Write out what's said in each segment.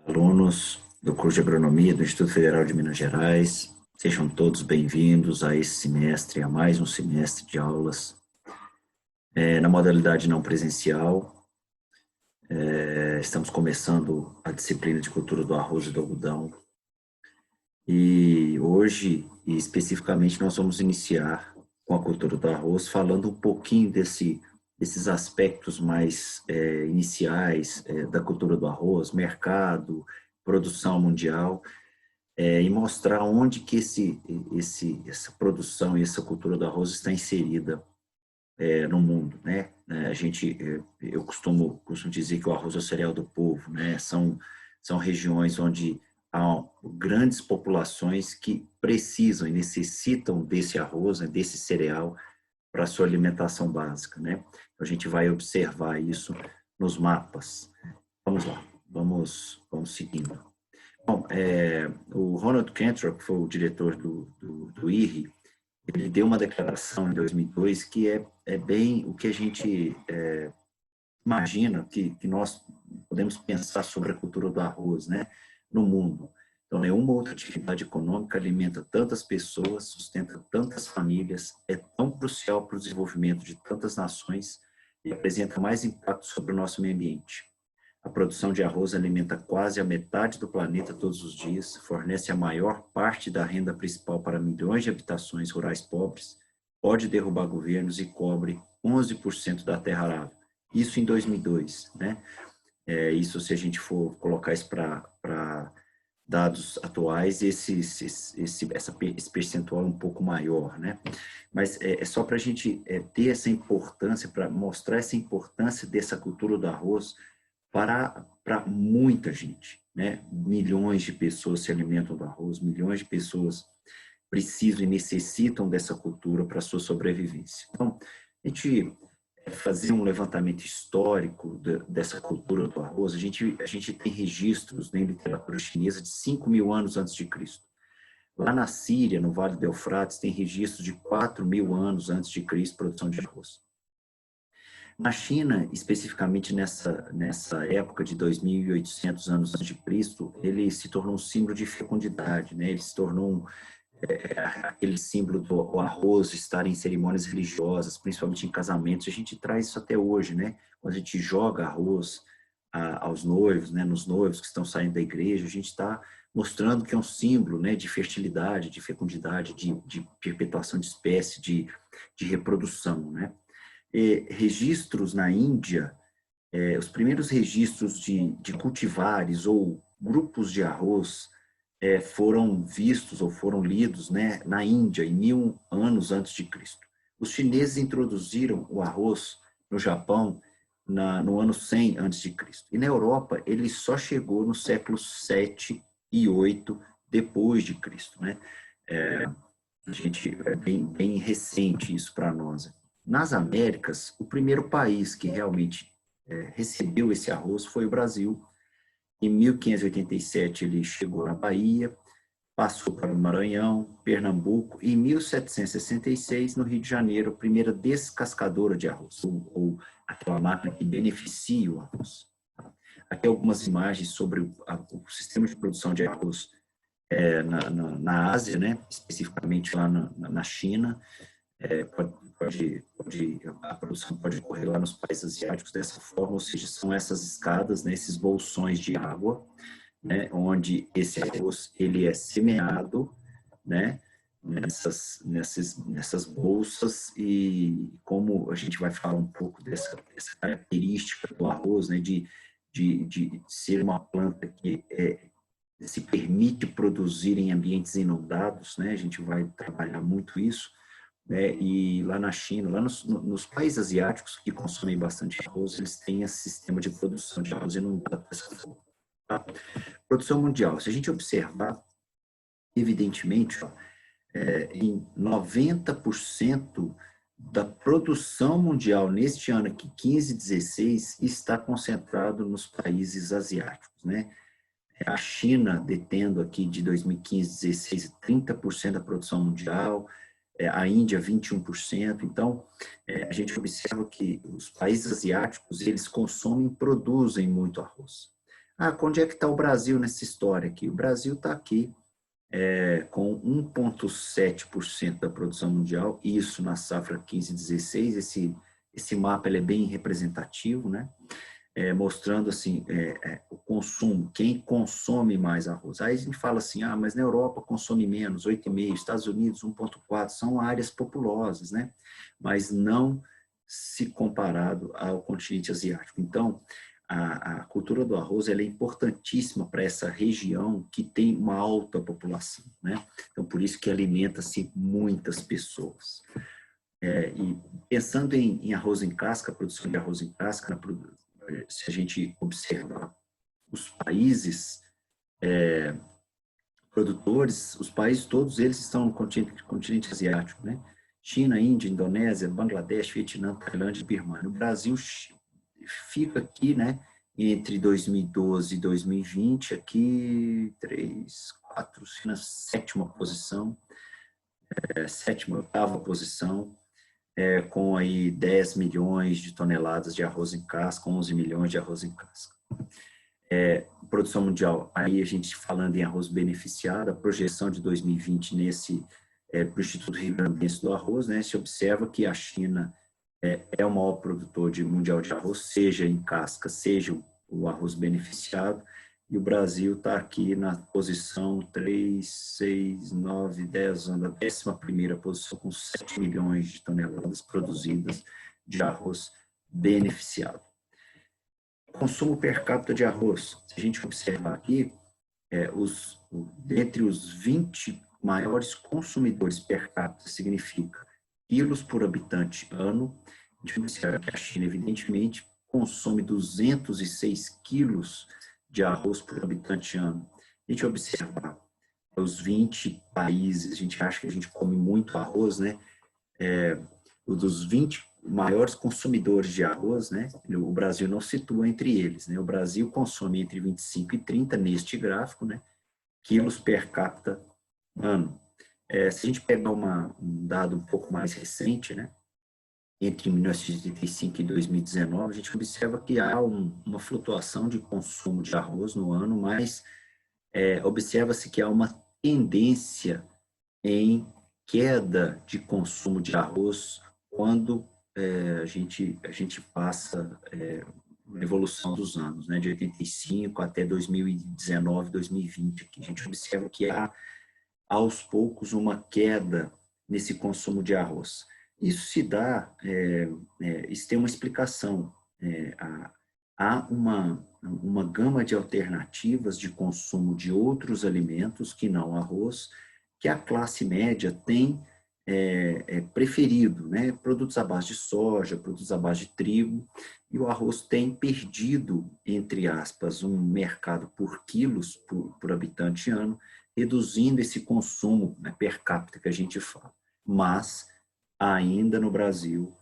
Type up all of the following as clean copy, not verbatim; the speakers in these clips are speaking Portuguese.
Alunos do curso de Agronomia do Instituto Federal de Minas Gerais, sejam todos bem-vindos a esse semestre, a mais um semestre de aulas na modalidade não presencial. Estamos começando a disciplina de cultura do arroz e do algodão. E hoje, e especificamente, nós vamos iniciar com a cultura do arroz, falando um pouquinho desses aspectos mais iniciais da cultura do arroz, mercado, produção mundial, e mostrar onde que essa produção e essa cultura do arroz está inserida no mundo, né? Eu costumo dizer que o arroz é o cereal do povo, né? São regiões onde há grandes populações que precisam e necessitam desse arroz, né, desse cereal, para a sua alimentação básica, né? A gente vai observar isso nos mapas. Vamos lá, vamos seguindo. Bom, o Ronald Cantrell, que foi o diretor do IRRI, ele deu uma declaração em 2002 que é bem o que a gente imagina que nós podemos pensar sobre a cultura do arroz, né, no mundo. Então, nenhuma outra atividade econômica alimenta tantas pessoas, sustenta tantas famílias, é tão crucial para o desenvolvimento de tantas nações e apresenta mais impacto sobre o nosso meio ambiente. A produção de arroz alimenta quase a metade do planeta todos os dias, fornece a maior parte da renda principal para milhões de habitações rurais pobres, pode derrubar governos e cobre 11% da terra arável. Isso em 2002, né? Isso, se a gente for colocar isso para dados atuais, esse percentual é um pouco maior, né? Mas é só para a gente ter essa importância, para mostrar essa importância dessa cultura do arroz para muita gente, né? Milhões de pessoas se alimentam do arroz, milhões de pessoas precisam e necessitam dessa cultura para a sua sobrevivência. Então, a gente fazer um levantamento histórico dessa cultura do arroz, a gente tem registros na literatura chinesa de 5.000 anos antes de Cristo. Lá na Síria, no Vale do Eufrates, tem registros de 4.000 anos antes de Cristo, produção de arroz. Na China, especificamente nessa época de 2.800 anos antes de Cristo, ele se tornou um símbolo de fecundidade, né? Ele se tornou aquele símbolo do arroz estar em cerimônias religiosas, principalmente em casamentos. A gente traz isso até hoje, né? Quando a gente joga arroz aos noivos, né? Nos noivos que estão saindo da igreja, a gente está mostrando que é um símbolo, né? De fertilidade, de fecundidade, de perpetuação de espécie, de reprodução, né? Registros na Índia, os primeiros registros de cultivares ou grupos de arroz foram vistos ou foram lidos, né, na Índia, em 1.000 anos antes de Cristo. Os chineses introduziram o arroz no Japão no ano 100 antes de Cristo. E na Europa, ele só chegou no século 7 e 8 depois de Cristo, né? É bem recente isso para nós. Nas Américas, o primeiro país que realmente recebeu esse arroz foi o Brasil. Em 1587 ele chegou na Bahia, passou para o Maranhão, Pernambuco, e em 1766, no Rio de Janeiro, a primeira descascadora de arroz, ou aquela máquina que beneficia o arroz. Aqui algumas imagens sobre o sistema de produção de arroz na Ásia, né? Especificamente lá na China. A produção pode ocorrer lá nos países asiáticos dessa forma, ou seja, são essas escadas, né, esses bolsões de água, né, onde esse arroz ele é semeado, né, nessas bolsas, e como a gente vai falar um pouco dessa característica do arroz, né, de ser uma planta que se permite produzir em ambientes inundados, né, a gente vai trabalhar muito isso, né, e lá na China, lá nos países asiáticos que consomem bastante arroz, eles têm esse sistema de produção de arroz inundado dessa forma. Tá? Produção mundial, se a gente observar, evidentemente, em 90% da produção mundial neste ano aqui, 15, 16, está concentrado nos países asiáticos, né? A China detendo aqui de 2015, 16, 30% da produção mundial, a Índia 21%. Então, a gente observa que os países asiáticos, eles consomem e produzem muito arroz. Onde é que está o Brasil nessa história aqui? O Brasil está aqui com 1,7% da produção mundial, isso na safra 15-16. Esse mapa ele é bem representativo, né? Mostrando assim, o consumo, quem consome mais arroz. Aí a gente fala assim, mas na Europa consome menos, 8,5%, Estados Unidos 1,4%, são áreas populosas, né? Mas não se comparado ao continente asiático. Então, a cultura do arroz ela é importantíssima para essa região que tem uma alta população, né? Então, por isso que alimenta-se muitas pessoas. E pensando em arroz em casca, produção de arroz em casca, se a gente observar os países produtores, os países todos eles estão no continente asiático, né? China, Índia, Indonésia, Bangladesh, Vietnã, Tailândia e Birmania. O Brasil fica aqui, né, entre 2012 e 2020, aqui 3, 4, na sétima posição, sétima, oitava posição, com aí 10 milhões de toneladas de arroz em casca, 11 milhões de arroz em casca. Produção mundial, aí a gente falando em arroz beneficiado, a projeção de 2020 para o Instituto Rio Grandense do Arroz, né, se observa que a China é o maior produtor mundial de arroz, seja em casca, seja o arroz beneficiado, e o Brasil está aqui na posição 3, 6, 9, 10, na 11ª posição, com 7 milhões de toneladas produzidas de arroz beneficiado. Consumo per capita de arroz, se a gente observar aqui, dentre os 20 maiores consumidores per capita, significa quilos por habitante ano, a gente observa que a China, evidentemente, consome 206 quilos de arroz por habitante ano. A gente observa os 20 países, a gente acha que a gente come muito arroz, né? Dos 20 maiores consumidores de arroz, né? O Brasil não situa entre eles, né? O Brasil consome entre 25 e 30, neste gráfico, né, quilos per capita ano. Se a gente pegar um dado um pouco mais recente, né, entre 1985 e 2019, a gente observa que há uma flutuação de consumo de arroz no ano, mas observa-se que há uma tendência em queda de consumo de arroz quando a gente passa a evolução dos anos, né, de 85 até 2019, 2020. Aqui a gente observa que há, aos poucos, uma queda nesse consumo de arroz. Isso se dá, isso tem uma explicação. Há uma gama de alternativas de consumo de outros alimentos que não arroz, que a classe média tem preferido, né? Produtos à base de soja, produtos à base de trigo, e o arroz tem perdido, entre aspas, um mercado por quilos por habitante ano, reduzindo esse consumo, né, per capita que a gente fala. Mas, ainda no Brasil,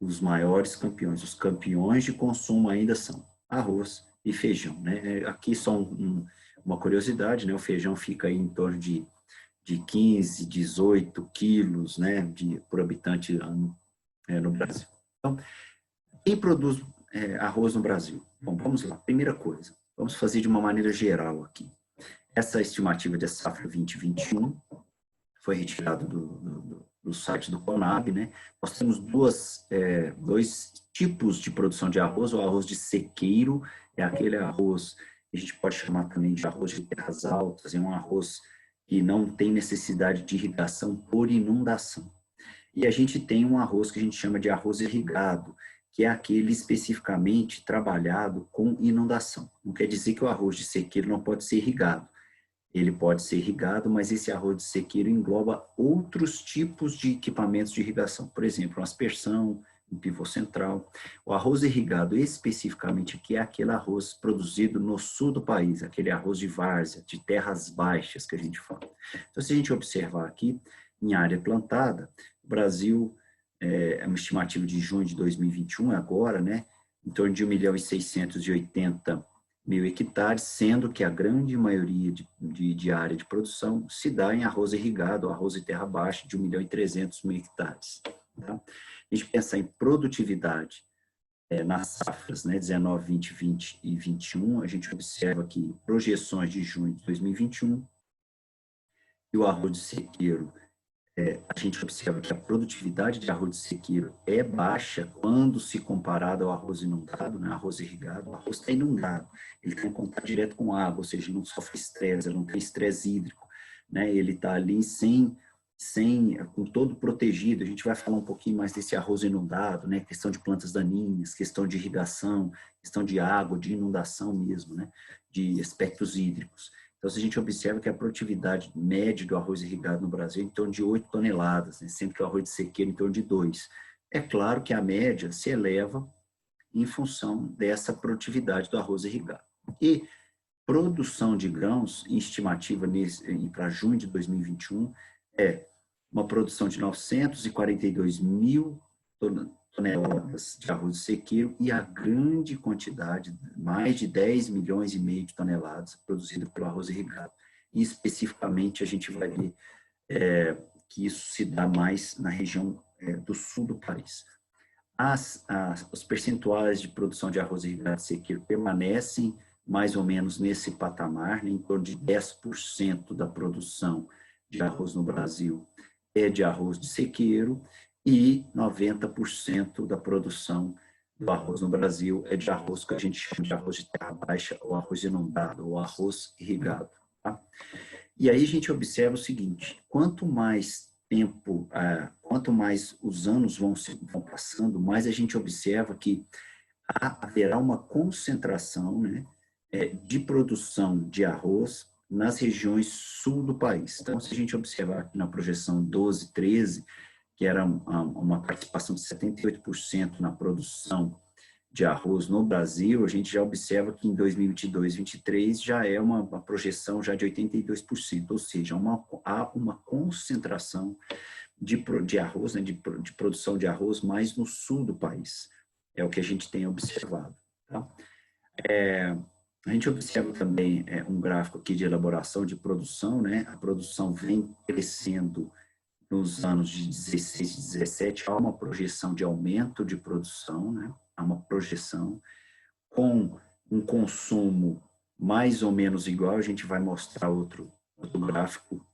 os maiores campeões, os campeões de consumo ainda são arroz e feijão, né? Aqui só uma curiosidade, né? O feijão fica aí em torno de 15, 18 quilos, né, por habitante ano no Brasil. Então, quem produz arroz no Brasil? Bom, vamos lá. Primeira coisa, vamos fazer de uma maneira geral aqui. Essa estimativa de safra 2021 foi retirada do site do Conab, né? Nós temos dois tipos de produção de arroz. O arroz de sequeiro é aquele arroz que a gente pode chamar também de arroz de terras altas, é um arroz que não tem necessidade de irrigação por inundação. E a gente tem um arroz que a gente chama de arroz irrigado, que é aquele especificamente trabalhado com inundação. Não quer dizer que o arroz de sequeiro não pode ser irrigado. Ele pode ser irrigado, mas esse arroz de sequeiro engloba outros tipos de equipamentos de irrigação. Por exemplo, uma aspersão, um pivô central. O arroz irrigado, especificamente aqui, é aquele arroz produzido no sul do país, aquele arroz de várzea, de terras baixas que a gente fala. Então, se a gente observar aqui, em área plantada, o Brasil, uma estimativa de junho de 2021, agora, né, em torno de 1.680.000 hectares, sendo que a grande maioria de área de produção se dá em arroz irrigado, arroz de terra baixa, de 1.300.000 hectares. Tá? A gente pensar em produtividade nas safras, né, 19, 20, 20 e 21, a gente observa que projeções de junho de 2021 e o arroz de sequeiro, a gente observa que a produtividade de arroz de sequeiro é baixa quando se comparado ao arroz inundado, né, arroz irrigado. O arroz está inundado, ele está em contato direto com água, ou seja, ele não sofre estresse, ele não tem estresse hídrico, né, ele está ali com todo protegido. A gente vai falar um pouquinho mais desse arroz inundado, né, questão de plantas daninhas, questão de irrigação, questão de água, de inundação mesmo, né, de aspectos hídricos. Então, se a gente observa que a produtividade média do arroz irrigado no Brasil é em torno de 8 toneladas, né, sendo que o arroz de sequeiro em torno de 2. É claro que a média se eleva em função dessa produtividade do arroz irrigado. E produção de grãos, em estimativa para junho de 2021, é uma produção de 942 mil toneladas de arroz de sequeiro e a grande quantidade, mais de 10 milhões e meio de toneladas produzidas pelo arroz irrigado. E especificamente a gente vai ver que isso se dá mais na região do sul do país. Os percentuais de produção de arroz irrigado e sequeiro permanecem mais ou menos nesse patamar, né, em torno de 10% da produção de arroz no Brasil é de arroz de sequeiro e 90% da produção do arroz no Brasil é de arroz que a gente chama de arroz de terra baixa, ou arroz inundado, ou arroz irrigado. Tá? E aí a gente observa o seguinte, quanto mais tempo, quanto mais os anos vão passando, mais a gente observa que haverá uma concentração, né, de produção de arroz nas regiões sul do país. Então, se a gente observar aqui na projeção 12, 13, que era uma participação de 78% na produção de arroz no Brasil, a gente já observa que em 2022, 2023 já é uma projeção já de 82%, ou seja, há uma concentração de arroz, né, de produção de arroz mais no sul do país. É o que a gente tem observado. Tá? A gente observa também um gráfico aqui de elaboração de produção, né? A produção vem crescendo nos anos de 16 e 17, há uma projeção de aumento de produção, né? Há uma projeção com um consumo mais ou menos igual. A gente vai mostrar outro gráfico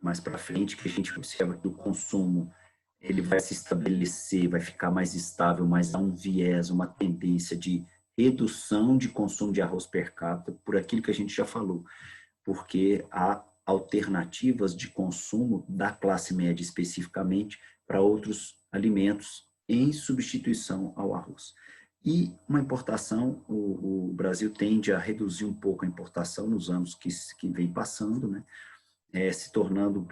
mais para frente, que a gente observa que o consumo ele vai se estabelecer, vai ficar mais estável, mas há um viés, uma tendência de redução de consumo de arroz per capita, por aquilo que a gente já falou, porque há alternativas de consumo da classe média especificamente para outros alimentos em substituição ao arroz. E uma importação, o Brasil tende a reduzir um pouco a importação nos anos que vem passando, né? Se tornando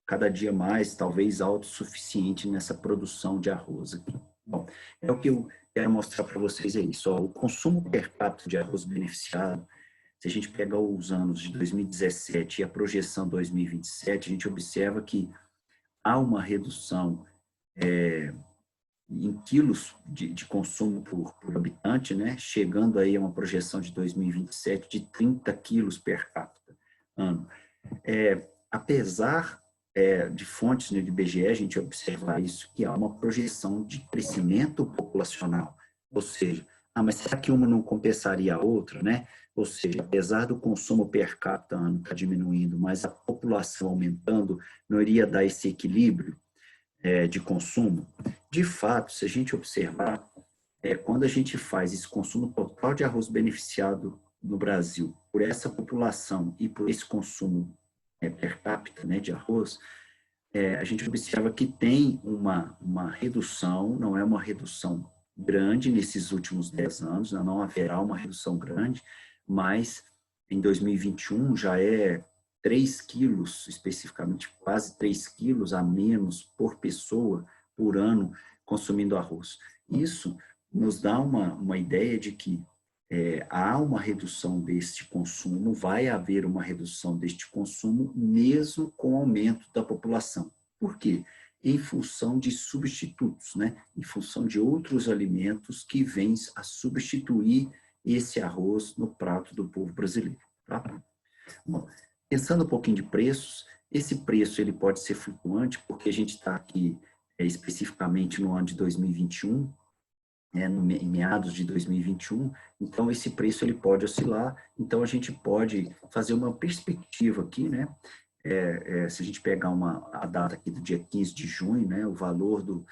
cada dia mais, talvez, autossuficiente nessa produção de arroz aqui. Bom, é o que eu quero mostrar para vocês, é isso. Ó, o consumo per capita de arroz beneficiado, se a gente pegar os anos de 2017 e a projeção 2027, a gente observa que há uma redução em quilos de consumo por habitante, né? Chegando aí a uma projeção de 2027 de 30 quilos per capita ano. Apesar de fontes, né, de IBGE, a gente observa isso, que há uma projeção de crescimento populacional, ou seja, mas será que uma não compensaria a outra, né? Ou seja, apesar do consumo per capita ano estar diminuindo, mas a população aumentando, não iria dar esse equilíbrio de consumo? De fato, se a gente observar, quando a gente faz esse consumo total de arroz beneficiado no Brasil, por essa população e por esse consumo per capita, né, de arroz, a gente observa que tem uma redução, não é uma redução grande nesses últimos 10 anos, não haverá uma redução grande, mas em 2021 já é 3 quilos, especificamente quase 3 quilos a menos por pessoa por ano consumindo arroz. Isso nos dá uma ideia de que há uma redução deste consumo, vai haver uma redução deste consumo, mesmo com o aumento da população. Por quê? Em função de substitutos, né? Em função de outros alimentos que vêm a substituir esse arroz no prato do povo brasileiro. Tá? Bom, pensando um pouquinho de preços, esse preço ele pode ser flutuante, porque a gente está aqui especificamente no ano de 2021, em meados de 2021, então esse preço ele pode oscilar, então a gente pode fazer uma perspectiva aqui, né? Se a gente pegar a data aqui do dia 15 de junho, né, o valor do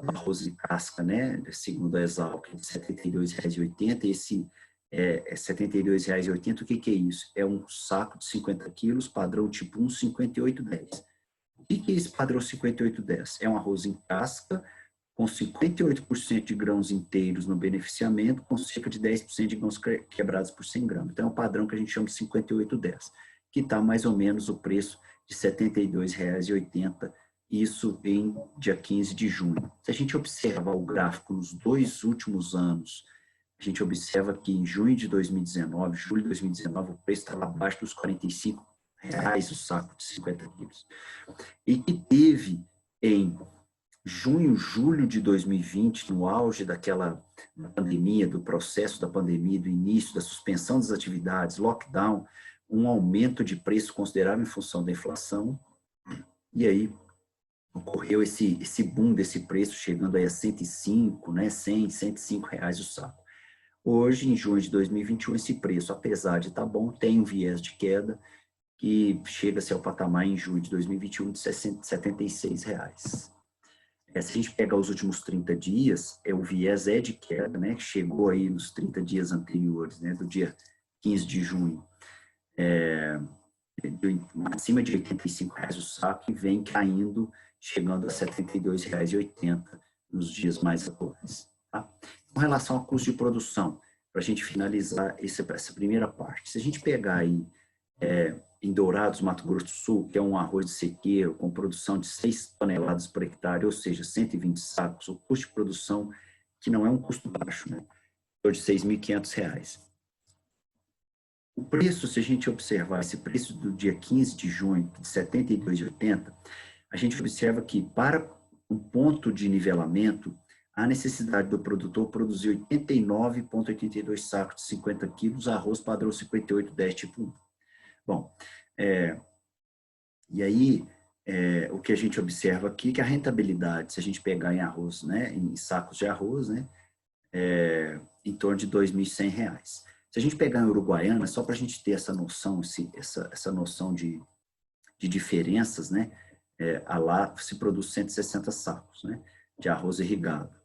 arroz de casca, né, segundo a Exalc, é de R$ 72,80, esse R$ 72,80, o que é isso? É um saco de 50 quilos, padrão tipo 1, 58,10. O que é esse padrão 58,10? É um arroz em casca, com 58% de grãos inteiros no beneficiamento, com cerca de 10% de grãos quebrados por 100 gramas. Então, é um padrão que a gente chama de 58,10, que está mais ou menos o preço de R$ 72,80, isso em dia 15 de junho. Se a gente observar o gráfico nos 2 últimos anos, a gente observa que em junho de 2019, julho de 2019, o preço estava abaixo dos R$ 45 o saco de 50 quilos. E que teve em junho, julho de 2020, no auge daquela pandemia, do processo da pandemia, do início da suspensão das atividades, lockdown, um aumento de preço considerável em função da inflação, e aí ocorreu esse boom desse preço, chegando aí a 105, né, 100, 105 reais o saco. Hoje, em junho de 2021, esse preço, apesar de estar bom, tem um viés de queda, que chega-se ao patamar em junho de 2021 de R$ 76 reais. Se a gente pegar os últimos 30 dias, o viés é de queda, né? Chegou aí nos 30 dias anteriores, né? Do dia 15 de junho, acima de R$ 85 reais o saco, e vem caindo, chegando a R$ 72,80 nos dias mais atuais. Tá? Com relação ao custo de produção, para a gente finalizar essa primeira parte, se a gente pegar aí em Dourados, Mato Grosso do Sul, que é um arroz de sequeiro com produção de 6 toneladas por hectare, ou seja, 120 sacos, o custo de produção, que não é um custo baixo, né? De R$ 6.500. O preço, se a gente observar esse preço do dia 15 de junho, de R$ 72,80, a gente observa que para um ponto de nivelamento, a necessidade do produtor produzir 89,82 sacos de 50 quilos, arroz padrão 58,10 tipo 1. Bom, e aí, o que a gente observa aqui, que a rentabilidade, se a gente pegar em arroz, né, em sacos de arroz, né, em torno de R$ 2.100. Se a gente pegar em Uruguaiana, só para a gente ter essa noção, essa noção de diferenças, né, lá se produz 160 sacos, né, de arroz irrigado.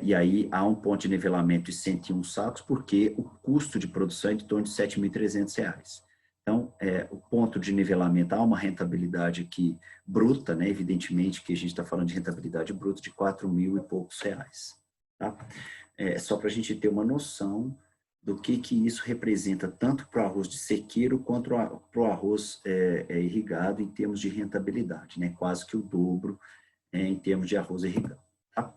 E aí há um ponto de nivelamento de 101 sacos, porque o custo de produção é de torno de R$ 7.300. Então, o ponto de nivelamento, há uma rentabilidade aqui bruta, né? Evidentemente que a gente está falando de rentabilidade bruta de 4.000 e poucos reais. Tá? Só para a gente ter uma noção do que isso representa, tanto para o arroz de sequeiro quanto para o arroz irrigado em termos de rentabilidade, né? Quase que o dobro em termos de arroz irrigado. Tá?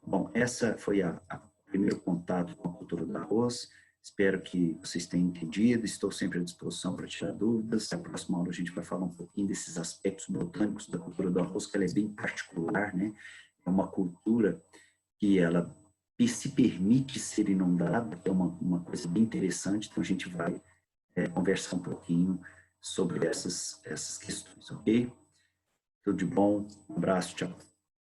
Bom, essa foi o primeiro contato com a cultura do arroz. Espero que vocês tenham entendido. Estou sempre à disposição para tirar dúvidas. Na próxima aula a gente vai falar um pouquinho desses aspectos botânicos da cultura do arroz, que ela é bem particular, né? É uma cultura que ela se permite ser inundada, que é uma coisa bem interessante. Então a gente vai conversar um pouquinho sobre essas questões, ok? Tudo de bom. Um abraço, tchau.